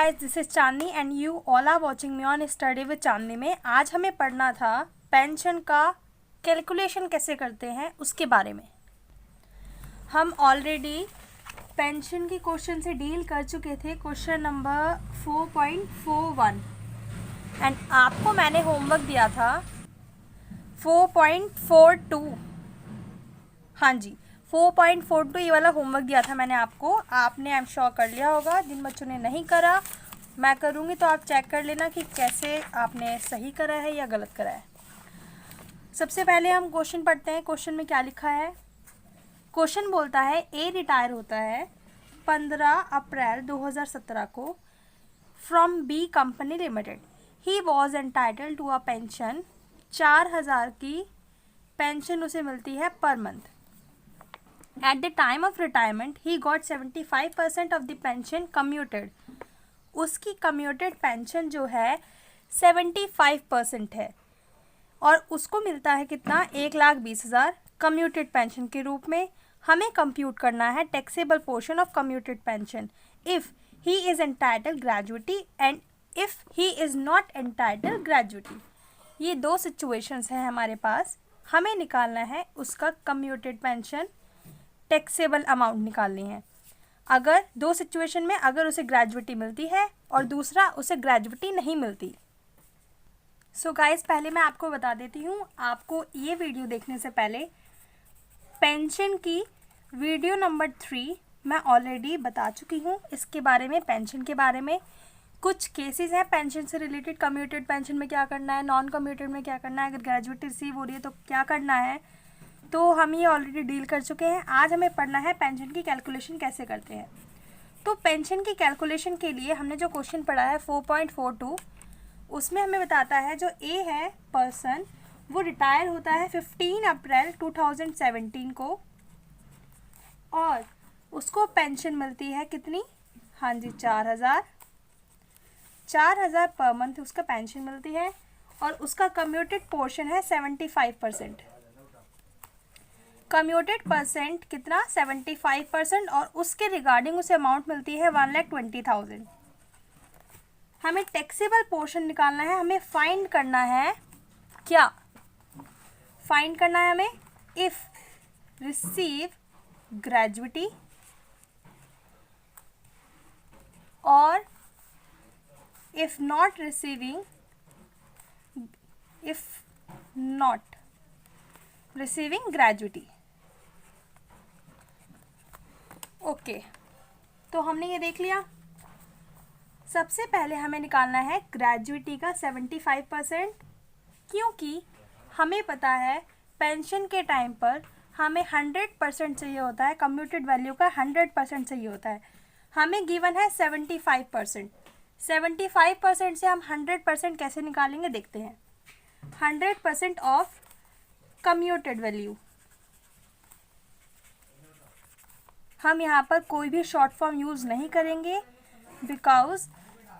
Guys, this is Chandni and you all are watching me on study with Chandni में। आज हमें पढ़ना था पेंशन का कैलकुलेशन कैसे करते हैं उसके बारे में। हम ऑलरेडी पेंशन के क्वेश्चन से डील कर चुके थे, क्वेश्चन नंबर 4.41 एंड आपको मैंने होमवर्क दिया था 4.42। हाँ जी, 4.42 ये वाला होमवर्क दिया था मैंने आपको। आपने आई एम श्योर कर लिया होगा। जिन बच्चों ने नहीं करा, मैं करूँगी तो आप चेक कर लेना कि कैसे आपने सही करा है या गलत करा है। सबसे पहले हम क्वेश्चन पढ़ते हैं। क्वेश्चन में क्या लिखा है? क्वेश्चन बोलता है ए रिटायर होता है 15 अप्रैल 2017 को from B company limited. He was entitled to a pension. 4000 की पेंशन उसे मिलती है per month. At the time of retirement, he got 75% of the pension commuted. उसकी commuted pension जो है 75% है और उसको मिलता है कितना? 1,20,000 commuted pension के रूप में। हमें compute करना है taxable portion of commuted pension if he is entitled gratuity and if he is not entitled gratuity। ये दो situations हैं हमारे पास। हमें निकालना है उसका commuted pension टैक्सेबल अमाउंट निकालनी है। अगर दो सिचुएशन में, अगर उसे ग्रेजुइटी मिलती है और दूसरा उसे ग्रेजुइटी नहीं मिलती। सो गाइस, पहले मैं आपको बता देती हूँ, आपको ये वीडियो देखने से पहले पेंशन की वीडियो नंबर 3 मैं ऑलरेडी बता चुकी हूँ। इसके बारे में, पेंशन के बारे में कुछ केसेस हैं पेंशन से रिलेटेड। कम्यूटेड पेंशन में क्या करना है, नॉन कम्यूटेड में क्या करना है, अगर ग्रेजुइटी रिसीव हो रही है तो क्या करना है, तो हम ये ऑलरेडी डील कर चुके हैं। आज हमें पढ़ना है पेंशन की कैलकुलेशन कैसे करते हैं। तो पेंशन की कैलकुलेशन के लिए हमने जो क्वेश्चन पढ़ा है 4.42, उसमें हमें बताता है जो ए है पर्सन, वो रिटायर होता है 15 अप्रैल 2017 को और उसको पेंशन मिलती है कितनी? हाँ जी, 4,000 पर मंथ उसका पेंशन मिलती है और उसका कम्यूटेड पोर्शन है 75%। कम्यूटेड परसेंट कितना? 75% और उसके रिगार्डिंग उसे अमाउंट मिलती है 1,20,000। हमें टैक्सेबल पोर्शन निकालना है। हमें फाइंड करना है, क्या फाइंड करना है हमें? इफ रिसीव ग्रेजुइटी और if not receiving, if not receiving gratuity. Okay, तो हमने ये देख लिया। सबसे पहले हमें निकालना है ग्रेजुइटी का 75%, क्योंकि हमें पता है पेंशन के टाइम पर हमें 100% चाहिए होता है, कम्यूटेड वैल्यू का 100% चाहिए होता है। हमें गिवन है 75%। 75% से हम 100% कैसे निकालेंगे देखते हैं। 100% ऑफ कम्यूटेड वैल्यू। हम यहाँ पर कोई भी शॉर्ट फॉर्म यूज़ नहीं करेंगे, बिकॉज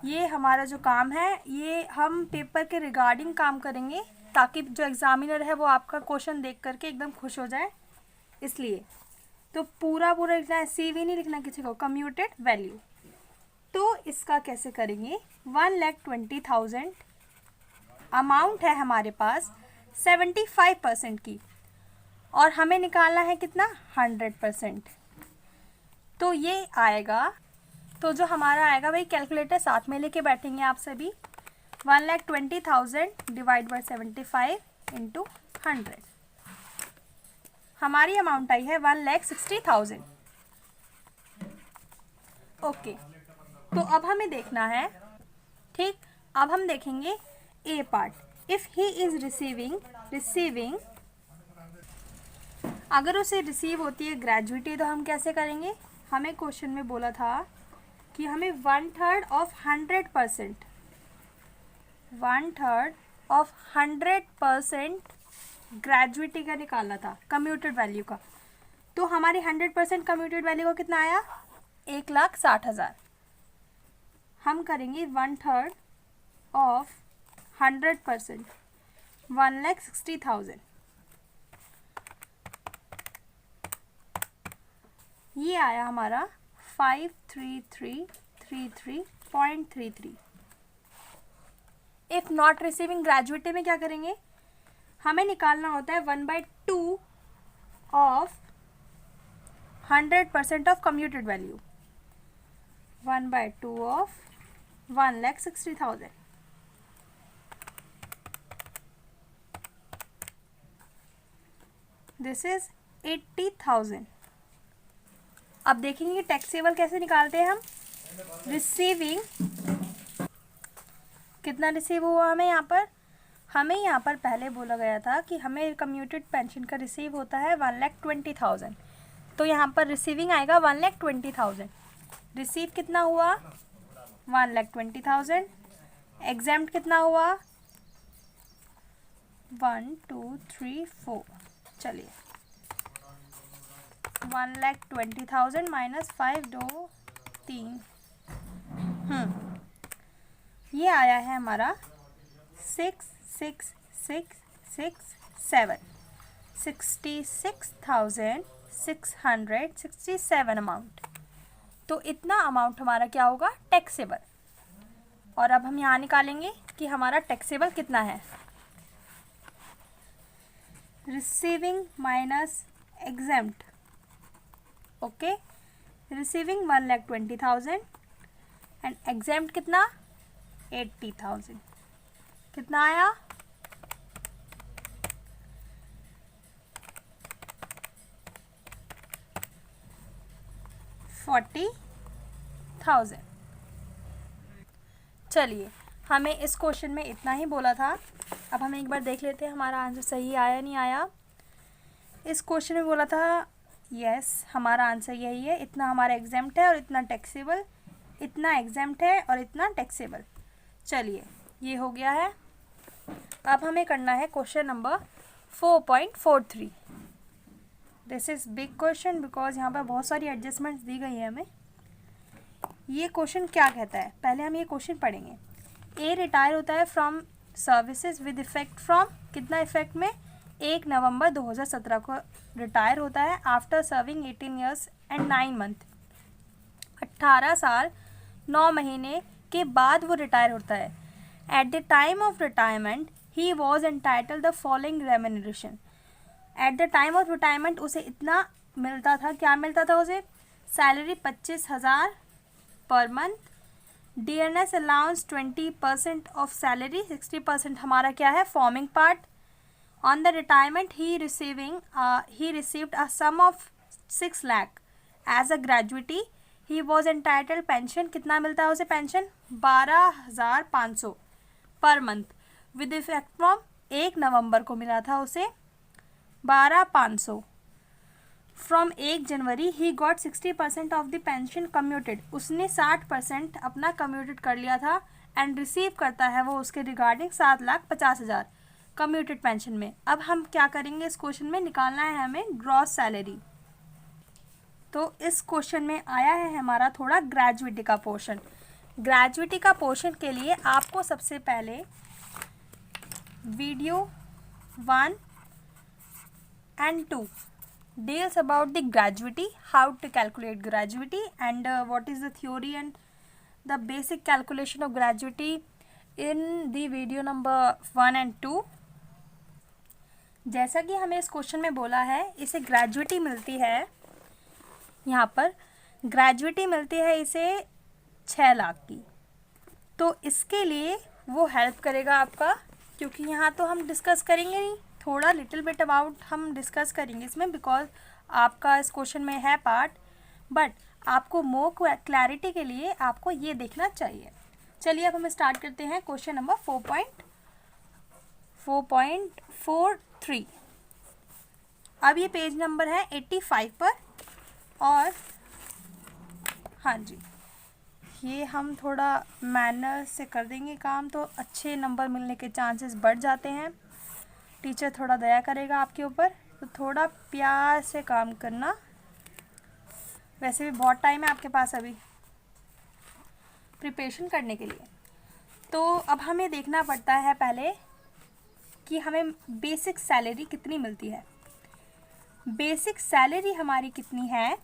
ये हमारा जो काम है ये हम पेपर के रिगार्डिंग काम करेंगे, ताकि जो एग्जामिनर है वो आपका क्वेश्चन देख करके एकदम खुश हो जाए। इसलिए तो पूरा लिखना है, CV नहीं लिखना किसी को, कम्यूटेड वैल्यू। तो इसका कैसे करेंगे? 1,20,000 अमाउंट है हमारे पास 75% की और हमें निकालना है कितना? 100%। तो ये आएगा, तो जो हमारा आएगा वही कैलकुलेटर साथ में लेके बैठेंगे आप सभी। 1,20,000 डिवाइड बाय 75 इंटू 100। हमारी अमाउंट आई है 1,60,000। ओके, तो अब हमें देखना है, ठीक, अब हम देखेंगे A part. If he is receiving अगर उसे रिसीव होती है ग्रेजुइटी तो हम कैसे करेंगे? हमें क्वेश्चन में बोला था कि हमें 1/3 ऑफ 100%, 1/3 ऑफ 100% ग्रेजुइटी का निकालना था, कम्यूटेड वैल्यू का। तो हमारी 100% कम्यूटेड वैल्यू का कितना आया? 1,60,000। हम करेंगे 1/3 ऑफ 100%, 1,60,000। ये आया हमारा 53333 6.33। इफ़ नॉट रिसीविंग ग्रेजुएटी में क्या करेंगे, हमें निकालना होता है 1/2 of 100% of commuted value, 1/2 of 1,60,000। This is 80,000। अब देखेंगे टैक्सेबल कैसे निकालते हैं हम। रिसीविंग, कितना रिसीव हुआ हमें यहाँ पर, हमें यहाँ पर पहले बोला गया था कि हमें कम्यूटेड पेंशन का रिसीव होता है 1,20,000, तो यहाँ पर रिसीविंग आएगा 1,20,000। रिसीव कितना हुआ 1,20,000, एग्जाम्प्ट कितना हुआ 1 2 3 4, चलिए 1,20,000 माइनस 5 2 3, ये आया है हमारा 6,6,6,6,7 66,667 अमाउंट। तो इतना अमाउंट हमारा क्या होगा, टैक्सेबल। और अब हम यहाँ निकालेंगे कि हमारा टैक्सेबल कितना है। Receiving minus exempt, okay, receiving 1,20,000 and exempt कितना 80,000, कितना आया 40,000। चलिए, हमें इस क्वेश्चन में इतना ही बोला था। अब हम एक बार देख लेते हैं हमारा आंसर सही आया नहीं आया। इस क्वेश्चन में बोला था यस, हमारा आंसर यही है, इतना हमारा एग्जाम्प्ट है और इतना टैक्सेबल, इतना एग्जाम्प्ट है और इतना टैक्सेबल। चलिए, ये हो गया है। अब हमें करना है question number 4.43। This is big question because यहाँ पर बहुत सारी एडजस्टमेंट्स दी गई है हमें। ये क्वेश्चन क्या कहता है, पहले हम ये क्वेश्चन पढ़ेंगे। ए रिटायर होता है from services with effect from, कितना इफेक्ट में 1 नवंबर 2017 को रिटायर होता है after serving 18 years and 9 month, 18 साल 9 महीने के बाद वो रिटायर होता है। At the time of retirement he was entitle the following remuneration. At the time of retirement उसे इतना मिलता था, क्या मिलता था उसे, salary 25,000 per month, dearness allowance 20% of salary, 60% हमारा क्या है forming part. On the retirement he received a sum of 6 lakh as a gratuity. He was entitled pension, कितना मिलता है उसे pension 12,500 per month with effect from 1 November को मिला था उसे 12,500। From 1 January he got 60% of the pension commuted, उसने 60% अपना कम्यूटेड कर लिया था एंड रिसीव करता है वो उसके रिगार्डिंग 7,50,000 कम्यूटेड पेंशन में। अब हम क्या करेंगे, इस क्वेश्चन में निकालना है हमें ग्रॉस सैलरी। तो इस क्वेश्चन में आया है हमारा थोड़ा ग्रेजुएटी का पोर्शन। ग्रेजुएटी का पोर्शन के लिए आपको सबसे पहले video 1 and 2 deals about the gratuity, how to calculate gratuity and what is the theory and the basic calculation of gratuity in the video number 1 and 2। जैसा कि हमें इस क्वेश्चन में बोला है, इसे ग्रेजुएटी मिलती है, यहाँ पर ग्रेजुएटी मिलती है इसे 6 लाख की। तो इसके लिए वो हेल्प करेगा आपका, क्योंकि यहाँ तो हम डिस्कस करेंगे नहीं, थोड़ा लिटिल बिट अबाउट हम डिस्कस करेंगे इसमें, बिकॉज आपका इस क्वेश्चन में है पार्ट, बट आपको मोर क्लैरिटी के लिए आपको ये देखना चाहिए। चलिए अब हम स्टार्ट करते हैं क्वेश्चन नंबर 4.43। अब ये पेज नंबर है 85 पर, और हाँ जी, ये हम थोड़ा मैनर से कर देंगे काम तो अच्छे नंबर मिलने के चांसेस बढ़ जाते हैं। टीचर थोड़ा दया करेगा आपके ऊपर, तो थोड़ा प्यार से काम करना। वैसे भी बहुत टाइम है आपके पास अभी प्रिपरेशन करने के लिए। तो अब हमें देखना पड़ता है पहले कि हमें बेसिक सैलरी कितनी मिलती है। बेसिक सैलरी हमारी कितनी है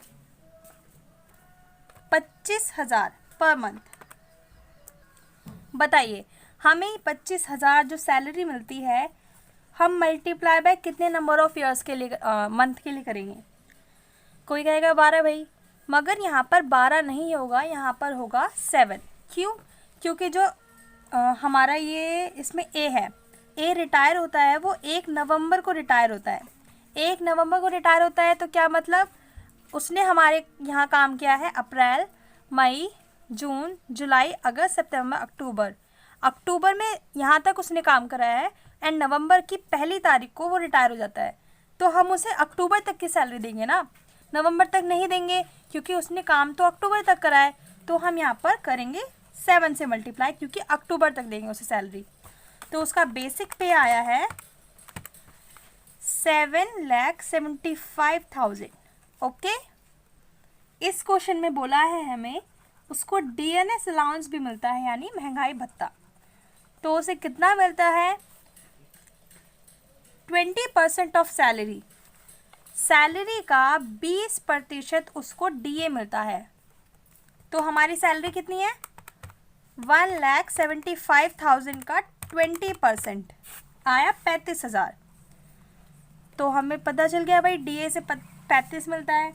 25,000 पर मंथ। बताइए, हमें 25,000 जो सैलरी मिलती है, हम मल्टीप्लाई बाय कितने नंबर ऑफ ईयर्स के लिए, मंथ के लिए करेंगे? कोई कहेगा 12 भाई, मगर यहाँ पर 12 नहीं होगा, यहाँ पर होगा 7। क्यों? क्योंकि जो हमारा ये इसमें ए है, ए रिटायर होता है वो 1 नवंबर को रिटायर होता है। 1 नवंबर को रिटायर होता है तो क्या मतलब, उसने हमारे यहाँ काम किया है अप्रैल, मई, जून, जुलाई, अगस्त, सितंबर, अक्टूबर। अक्टूबर में यहाँ तक उसने काम कराया है एंड नवंबर की 1 तारीख को वो रिटायर हो जाता है, तो हम उसे अक्टूबर तक की सैलरी देंगे ना, नवंबर तक नहीं देंगे, क्योंकि उसने काम तो अक्टूबर तक करा है। तो हम यहाँ पर करेंगे 7 से मल्टीप्लाई, क्योंकि अक्टूबर तक देंगे उसे सैलरी। तो उसका बेसिक पे आया है 7,75,000। ओके, इस क्वेश्चन में बोला है हमें उसको डीएनएस अलाउंस भी मिलता है, यानी महंगाई भत्ता। तो उसे कितना मिलता है? 20% ऑफ सैलरी, सैलरी का 20% उसको डीए मिलता है। तो हमारी सैलरी कितनी है? 1,75,000 का 20% आया 35,000। तो हमें पता चल गया भाई डीए से 35 मिलता है।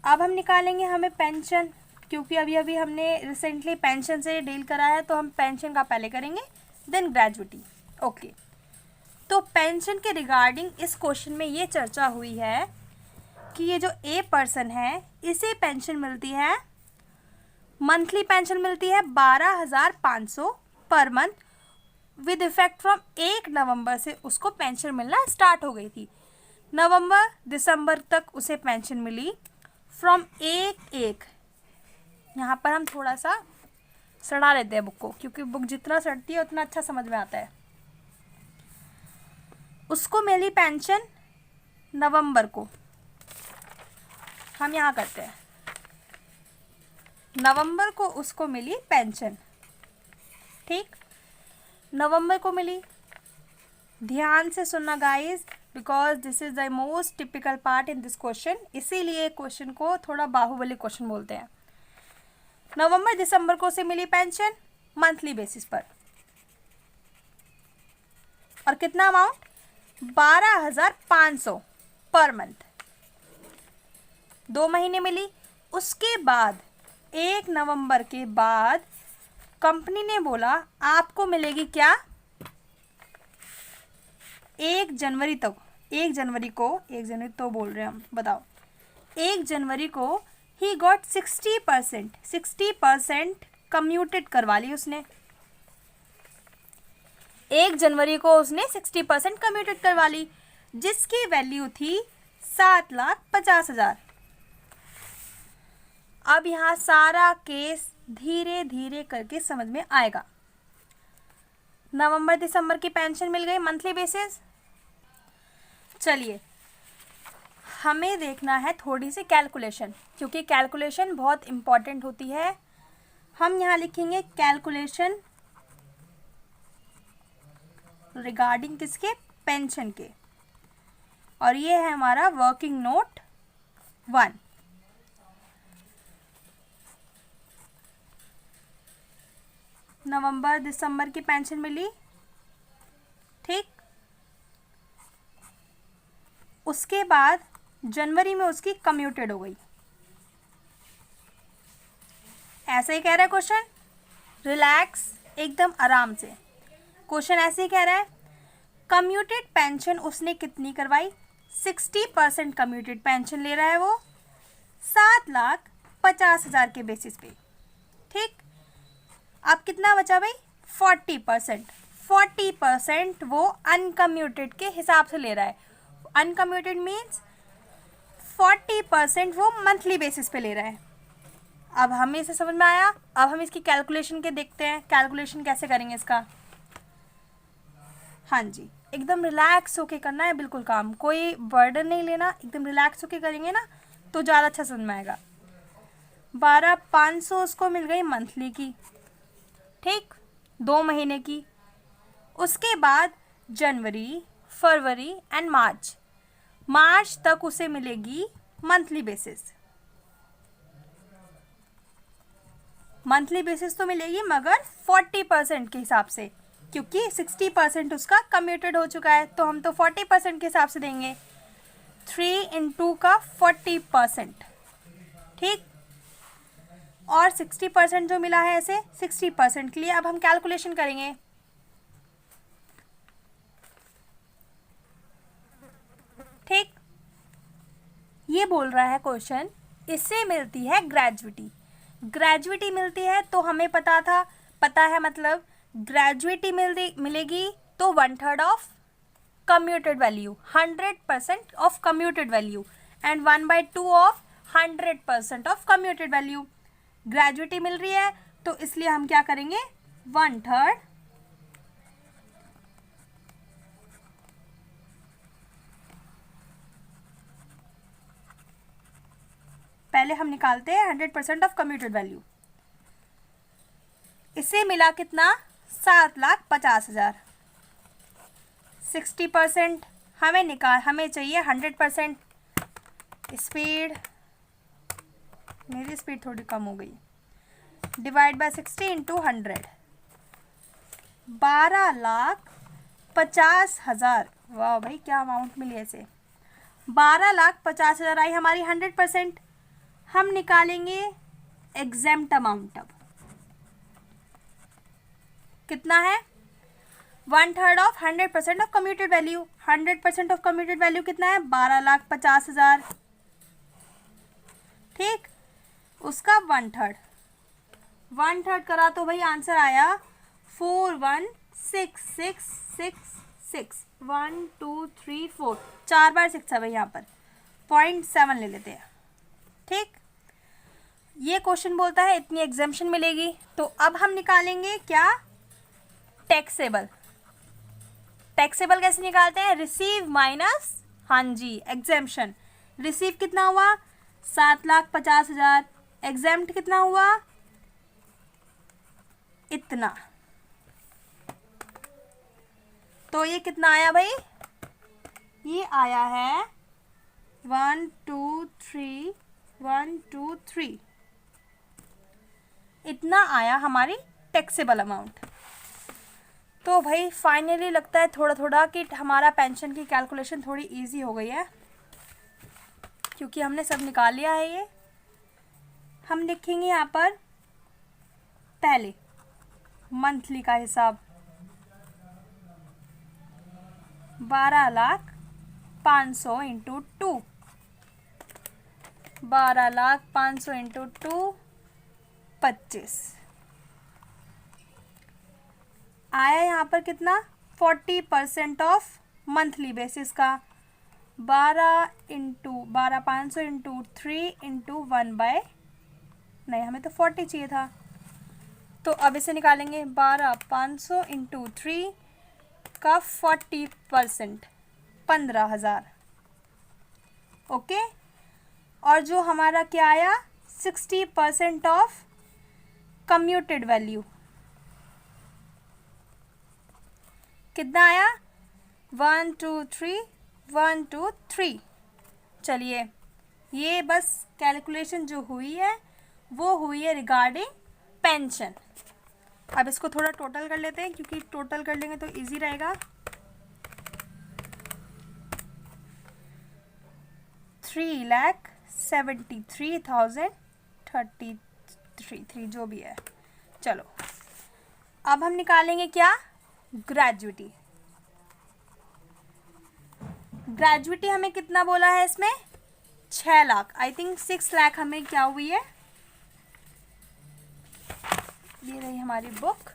अब हम निकालेंगे हमें पेंशन, क्योंकि अभी अभी हमने रिसेंटली पेंशन से डील करा है, तो हम पेंशन का पहले करेंगे, देन ग्रेजुटी। ओके, तो पेंशन के रिगार्डिंग इस क्वेश्चन में ये चर्चा हुई है कि ये जो ए पर्सन है इसे पेंशन मिलती है, मंथली पेंशन मिलती है 12,500 per month, with effect from 1 नवंबर से उसको पेंशन मिलना स्टार्ट हो गई थी। नवंबर दिसंबर तक उसे पेंशन मिली फ्रॉम 1/1। यहाँ पर हम थोड़ा सा सड़ा लेते हैं बुक को, क्योंकि बुक जितना सड़ती है उतना अच्छा समझ में आता है। उसको मिली पेंशन नवंबर को, हम यहाँ करते हैं, नवंबर को उसको मिली पेंशन। ठीक, नवंबर को मिली। ध्यान से सुनना guys, because this is the most typical part in this question, इसीलिए क्वेश्चन को थोड़ा बाहुबली क्वेश्चन बोलते हैं। नवंबर दिसंबर को उसे मिली पेंशन मंथली बेसिस पर, और कितना अमाउंट? 12,500 पर मंथ, 2 महीने मिली। उसके बाद 1 नवंबर के बाद कंपनी ने बोला आपको मिलेगी क्या? 1 जनवरी तक, 1 जनवरी तो बोल रहे हैं हम, बताओ, 1 जनवरी को ही गॉट 60% कम्यूटेड करवा ली उसने। 1 जनवरी को उसने 60% कम्यूटेड करवा ली, जिसकी वैल्यू थी 7,50,000। अब यहाँ सारा केस धीरे धीरे करके समझ में आएगा। नवंबर दिसंबर की पेंशन मिल गई मंथली बेसिस। चलिए, हमें देखना है थोड़ी सी कैलकुलेशन, क्योंकि कैलकुलेशन बहुत इम्पॉर्टेंट होती है। हम यहाँ लिखेंगे कैलकुलेशन रिगार्डिंग किसके? पेंशन के, और ये है हमारा वर्किंग नोट 1। नवंबर दिसंबर की पेंशन मिली, ठीक। उसके बाद जनवरी में उसकी कम्यूटेड हो गई। ऐसे ही कह रहा है क्वेश्चन, रिलैक्स, एकदम आराम से। क्वेश्चन ऐसे ही कह रहा है, कम्यूटेड पेंशन उसने कितनी करवाई? 60% कम्यूटेड पेंशन ले रहा है वो, 7,50,000 के बेसिस पे, ठीक। अब कितना बचा भाई? 40% वो अनकम्यूटेड के हिसाब से ले रहा है। अनकम्यूटेड मीन्स 40% वो मंथली बेसिस पे ले रहा है। अब हमें इसे समझ में आया। अब हम इसकी कैलकुलेशन के देखते हैं, कैलकुलेशन कैसे करेंगे इसका। हाँ जी, एकदम रिलैक्स होके करना है बिल्कुल काम, कोई बर्डन नहीं लेना, एकदम रिलैक्स होके करेंगे ना तो ज़्यादा अच्छा समझ में आएगा। 12,500 उसको मिल गई मंथली की, ठीक, 2 महीने की। उसके बाद जनवरी, फरवरी एंड मार्च तक उसे मिलेगी मंथली बेसिस। मंथली बेसिस तो मिलेगी मगर 40% के हिसाब से, क्योंकि 60% उसका कम्यूटेड हो चुका है, तो हम तो 40% के हिसाब से देंगे। 3 इंटू का 40%, ठीक। और 60% जो मिला है ऐसे 60% के लिए अब हम कैलकुलेशन करेंगे। ठीक, ये बोल रहा है क्वेश्चन, इससे मिलती है ग्रेजुइटी। ग्रेजुइटी मिलती है तो हमें पता है मतलब ग्रेजुइटी मिलेगी तो 1/3 of commuted value, 100% of commuted value, and 1/2 of 100% of commuted value. Gratuity मिल रही है तो इसलिए हम क्या करेंगे, 1/3 पहले हम निकालते हैं 100% ऑफ कम्यूटेड वैल्यू। इसे मिला कितना, 7,50,000। 60% हमें चाहिए 100%। स्पीड, मेरी स्पीड थोड़ी कम हो गई, डिवाइड बाय 60 इंटू 100, 12,50,000। वाह भाई क्या अमाउंट मिली ऐसे, 12,50,000 आई हमारी 100%। हम निकालेंगे एग्जेम्प्ट अमाउंट। अब कितना है, 1/3 of 100% of commuted value. 100% of commuted value कितना है, 12,50,000, ठीक। उसका 1/3 करा तो भाई आंसर आया 41666। 1 2 3 4, 4 बार 6 है भाई, यहाँ पर 0.7 ले लेते हैं, ठीक। ये क्वेश्चन बोलता है इतनी एग्जेम्पशन मिलेगी, तो अब हम निकालेंगे क्या, टैक्सेबल। टैक्सेबल कैसे निकालते हैं, रिसीव माइनस, हाँ जी, एग्जेम्पशन। रिसीव कितना हुआ, 7,50,000, एग्जेम्प्ट कितना हुआ, इतना। तो ये कितना आया भाई, ये आया है 1 2 3 1 2 3, इतना आया हमारी टैक्सेबल अमाउंट। तो भाई फाइनली लगता है थोड़ा थोड़ा कि हमारा पेंशन की कैलकुलेशन थोड़ी इजी हो गई है, क्योंकि हमने सब निकाल लिया है। ये हम लिखेंगे यहाँ पर पहले मंथली का हिसाब, 12,500,000 इंटू 2, 12,500,000 इंटू 2, 25 आया। यहाँ पर कितना, 40% ऑफ मंथली बेसिस का, 12,500 इंटू 3 इंटू 1/, नहीं हमें तो 40 चाहिए था, तो अब इसे निकालेंगे 12,500 इंटू 3 का 40%, 15,000, ओके। और जो हमारा क्या आया, 60% ऑफ कम्यूटेड वैल्यू, कितना आया, 1 2 3 1 2 3। चलिए, ये बस कैलकुलेशन जो हुई है वो हुई है रिगार्डिंग पेंशन। अब इसको थोड़ा टोटल कर लेते हैं, क्योंकि टोटल कर लेंगे तो इजी रहेगा। 3,73,033 जो भी है। चलो अब हम निकालेंगे क्या, ग्रेजुइटी। ग्रेजुइटी हमें कितना बोला है इसमें, 6 लाख, आई थिंक 6 लाख हमें क्या हुई है। ये रही हमारी बुक,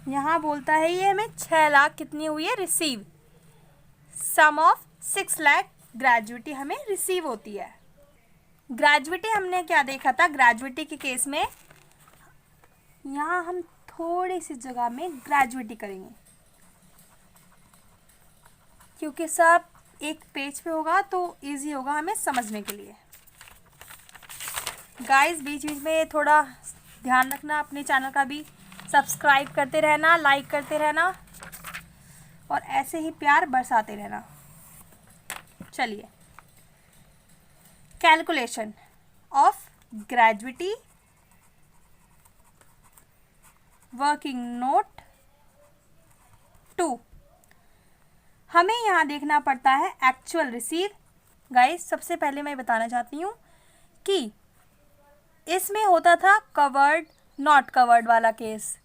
यहाँ बोलता है ये हमें 6 लाख कितनी हुई है रिसीव, सम ऑफ 6 लाख ग्रेजुइटी हमें रिसीव होती है। ग्रेजुइटी हमने क्या देखा था, ग्रेजुइटी के केस में यहाँ हम थोड़ी सी जगह में ग्रेजुइटी करेंगे, क्योंकि सब एक पेज पे होगा तो इजी होगा हमें समझने के लिए। गाइस बीच बीच में थोड़ा ध्यान रखना, अपने चैनल का भी सब्सक्राइब करते रहना, लाइक करते रहना और ऐसे ही प्यार बरसाते रहना। चलिए, कैलकुलेशन ऑफ ग्रेजुइटी वर्किंग नोट 2। हमें यहाँ देखना पड़ता है एक्चुअल रिसीव। गाइस सबसे पहले मैं बताना चाहती हूँ कि इसमें होता था कवर्ड नॉट कवर्ड वाला केस।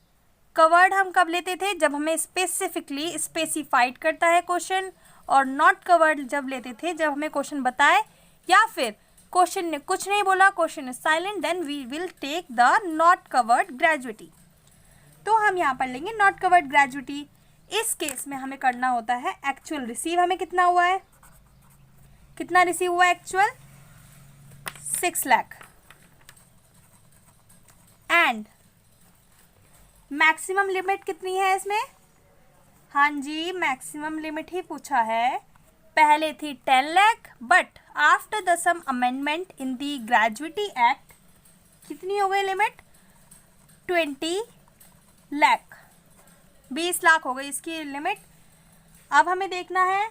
कवर्ड हम कब लेते थे? जब हमें स्पेसिफिकली स्पेसिफाइड करता है क्वेश्चन, और नॉट कवर्ड जब लेते थे जब हमें क्वेश्चन बताए या फिर क्वेश्चन ने कुछ नहीं बोला, question is silent, then we will take the not covered gratuity. तो हम यहाँ पर लेंगे नॉट कवर्ड ग्रेजुइटी। इस केस में हमें करना होता है एक्चुअल रिसीव। हमें कितना हुआ है, कितना रिसीव हुआ actual? 6 lakh. And maximum limit कितनी है इसमें? हाँ जी, मैक्सिमम लिमिट ही पूछा है। पहले थी 10 lakh, but after the some amendment in the gratuity act कितनी हो गई लिमिट? 20 लाख, 20 लाख हो गई इसकी लिमिट। अब हमें देखना है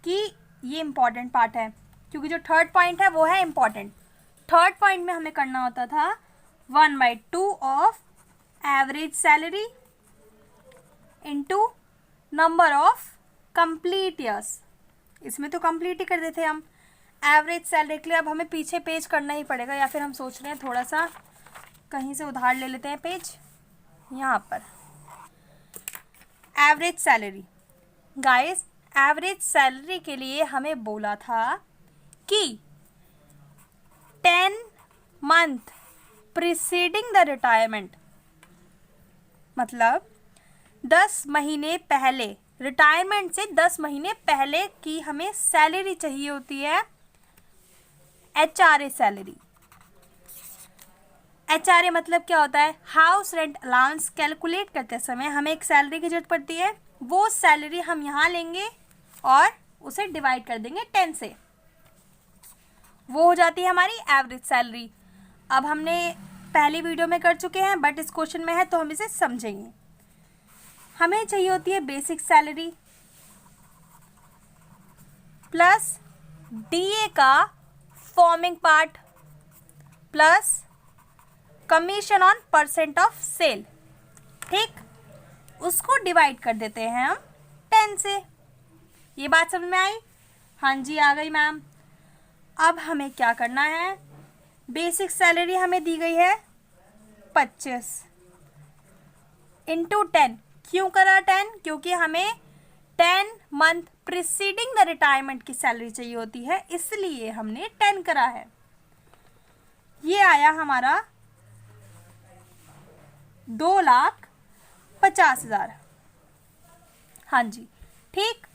कि ये इम्पॉर्टेंट पार्ट है, क्योंकि जो थर्ड पॉइंट है वो है इम्पॉर्टेंट। थर्ड पॉइंट में हमें करना होता था 1/2 of average salary into number of complete years. इसमें तो कंप्लीट ही कर देते हम एवरेज सैलरी के लिए। अब हमें पीछे पेज करना ही पड़ेगा, या फिर हम सोच रहे हैं थोड़ा सा कहीं से उधार ले लेते हैं पेज। यहाँ पर average salary, guys average salary के लिए हमें बोला था कि 10 मंथ प्रीसीडिंग द रिटायरमेंट, मतलब 10 महीने पहले, रिटायरमेंट से 10 महीने पहले की हमें सैलरी चाहिए होती है, HRA सैलरी। HRA मतलब क्या होता है? हाउस रेंट अलाउंस कैलकुलेट करते समय हमें एक सैलरी की जरूरत पड़ती है। वो सैलरी हम यहाँ लेंगे और उसे डिवाइड कर देंगे 10 से, वो हो जाती है हमारी एवरेज सैलरी। अब हमने पहली वीडियो में कर चुके हैं, बट इस क्वेश्चन में है तो हम इसे समझेंगे। हमें चाहिए होती है बेसिक सैलरी प्लस DA का forming part plus commission on percent of sale. ठीक, उसको डिवाइड कर देते हैं हम 10 से। ये बात समझ में आई? हाँ जी आ गई मैम। अब हमें क्या करना है? बेसिक सैलरी हमें दी गई है 25 इंटू 10। क्यों करा 10? क्योंकि हमें 10 मंथ प्रीसीडिंग द रिटायरमेंट की सैलरी चाहिए होती है, इसलिए हमने 10 करा है। ये आया हमारा 2,50,000। हाँ जी ठीक।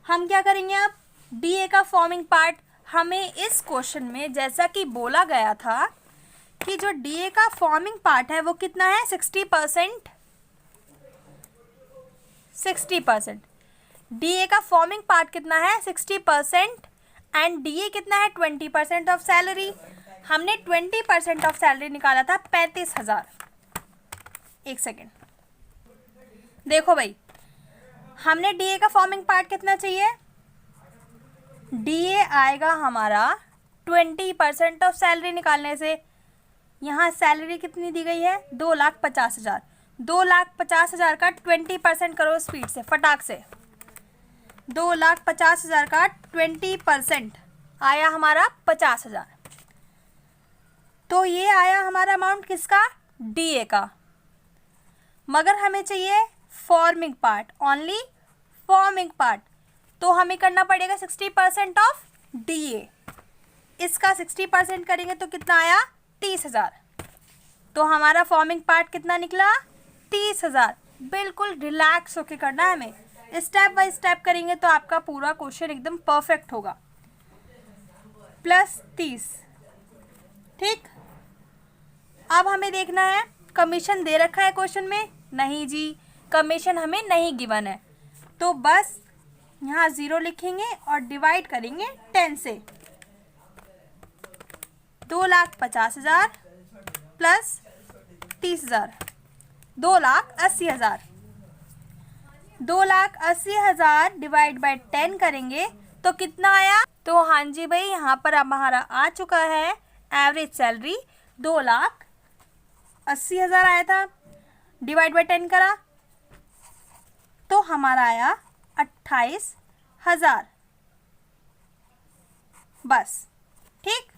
हम क्या करेंगे अब? DA का फॉर्मिंग पार्ट हमें इस क्वेश्चन में जैसा कि बोला गया था कि जो DA का फॉर्मिंग पार्ट है वो कितना है? 60%। 60% DA का फॉर्मिंग पार्ट कितना है? 60%। एंड DA कितना है? 20% ऑफ सैलरी। हमने 20% ऑफ सैलरी निकाला था 35,000। एक सेकेंड देखो भाई, हमने DA का फॉर्मिंग पार्ट कितना चाहिए? DA आएगा हमारा 20% ऑफ सैलरी निकालने से। यहाँ सैलरी कितनी दी गई है? 2,50,000। 2,50,000 का 20% करो स्पीड से, फटाक से। 2,50,000 का 20% आया हमारा 50,000। तो ये आया हमारा अमाउंट किसका? DA का। मगर हमें चाहिए forming part, only forming part. तो हमें करना पड़ेगा 60% ऑफ DA। इसका 60% करेंगे तो कितना आया? 30,000। तो हमारा फॉर्मिंग पार्ट कितना निकला? 30,000। बिल्कुल रिलैक्स होके करना है हमें, स्टेप बाय स्टेप करेंगे तो आपका पूरा क्वेश्चन एकदम परफेक्ट होगा। प्लस 30। ठीक, अब हमें देखना है कमीशन दे रखा है क्वेश्चन में? नहीं जी, कमीशन हमें नहीं गिवन है, तो बस यहाँ 0 लिखेंगे और डिवाइड करेंगे 10 से। 2,50,000 प्लस 30,000, 2,80,000। 2,80,000 डिवाइड बाय 10 करेंगे तो कितना आया? तो हाँ जी भाई, यहाँ पर अब हमारा आ चुका है एवरेज सैलरी 2,80,000 आया था। डिवाइड बाई 10 करा तो हमारा आया 28,000। बस ठीक।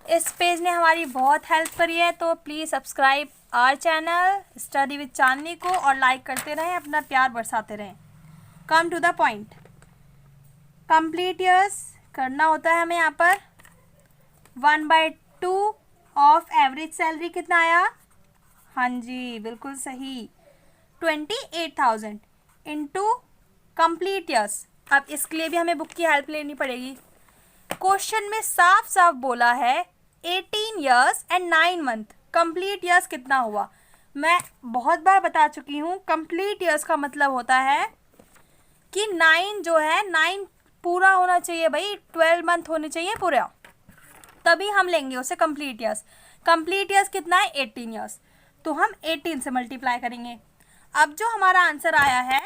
इस पेज ने हमारी बहुत हेल्प करी है, तो please subscribe our channel study with Chandni को और लाइक करते रहें, अपना प्यार बरसाते रहें। Come to the point. Complete years करना होता है हमें यहाँ पर। 1/2 ऑफ एवरेज सैलरी कितना आया? हाँ जी बिल्कुल सही, 28,000 इंटू कंप्लीट ईयर्स। अब इसके लिए भी हमें बुक की हेल्प लेनी पड़ेगी। क्वेश्चन में साफ साफ बोला है 18 years and 9 month. Complete years कितना हुआ? मैं बहुत बार बता चुकी हूँ, कंप्लीट ईयर्स का मतलब होता है कि 9 जो है 9 पूरा होना चाहिए भाई, 12 मंथ होने चाहिए पूरा, तभी हम लेंगे उसे कंप्लीट ईयर्स। कंप्लीट ईयर्स कितना है? 18 ईयर्स, तो हम 18 से मल्टीप्लाई करेंगे। अब जो हमारा आंसर आया है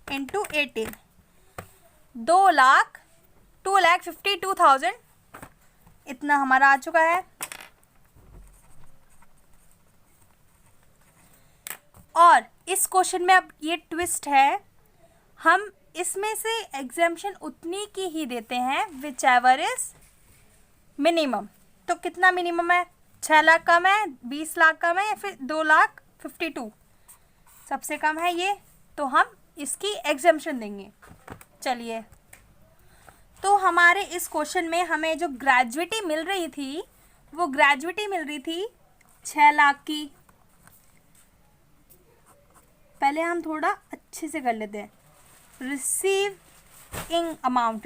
इंटू 18, 2,52,000 इतना हमारा आ चुका है। और इस क्वेश्चन में अब ये ट्विस्ट है, हम इसमें से एग्जेम्पशन उतनी की ही देते हैं विच एवर इज मिनिमम। तो कितना मिनिमम है? 6 लाख कम है, 20 लाख कम है, या फिर 2,52,000 सबसे कम है ये, तो हम इसकी एग्जेम्पशन देंगे। चलिए, तो हमारे इस क्वेश्चन में हमें जो ग्रेजुएटी मिल रही थी वो ग्रेजुएटी मिल रही थी 6 लाख की। पहले हम थोड़ा अच्छे से कर लेते हैं। रिसीविंग अमाउंट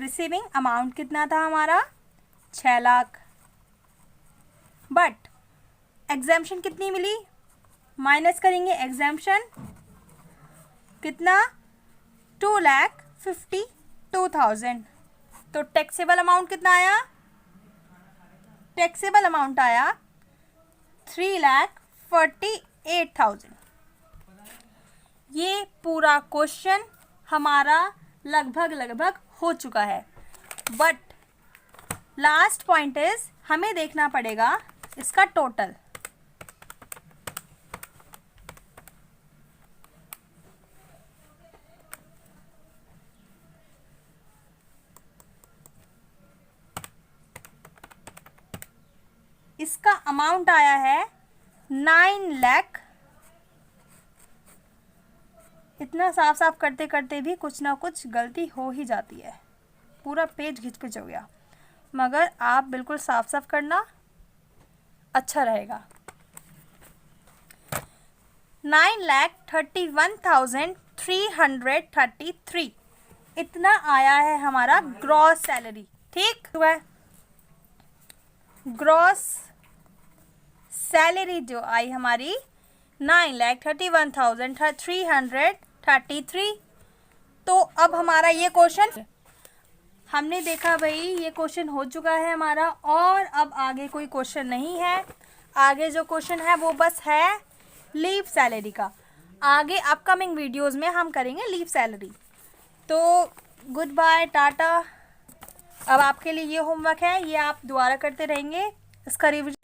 कितना था हमारा? 6 लाख। बट एग्जेम्पशन कितनी मिली? माइनस करेंगे एग्जेम्पशन कितना? 2,52,000। तो टैक्सेबल अमाउंट कितना आया? टैक्सेबल अमाउंट आया 3,48,000। ये पूरा क्वेश्चन हमारा लगभग हो चुका है। बट लास्ट पॉइंट इज, हमें देखना पड़ेगा इसका टोटल। इसका अमाउंट आया है 9 लाख। इतना साफ साफ करते करते भी कुछ ना कुछ गलती हो ही जाती है, पूरा पेज घिच-पिच हो गया। मगर आप बिल्कुल साफ साफ करना, अच्छा रहेगा। 9,31,333 इतना आया है हमारा ग्रॉस सैलरी। ठीक है, ग्रॉस सैलरी जो आई हमारी 9,31,333। तो अब हमारा ये क्वेश्चन हमने देखा भाई, ये क्वेश्चन हो चुका है हमारा, और अब आगे कोई क्वेश्चन नहीं है। आगे जो क्वेश्चन है वो बस है लीव सैलरी का। आगे अपकमिंग वीडियोस में हम करेंगे लीव सैलरी। तो गुड बाय, टाटा। अब आपके लिए ये होमवर्क है, ये आप दोबारा करते रहेंगे, इसका रिविजन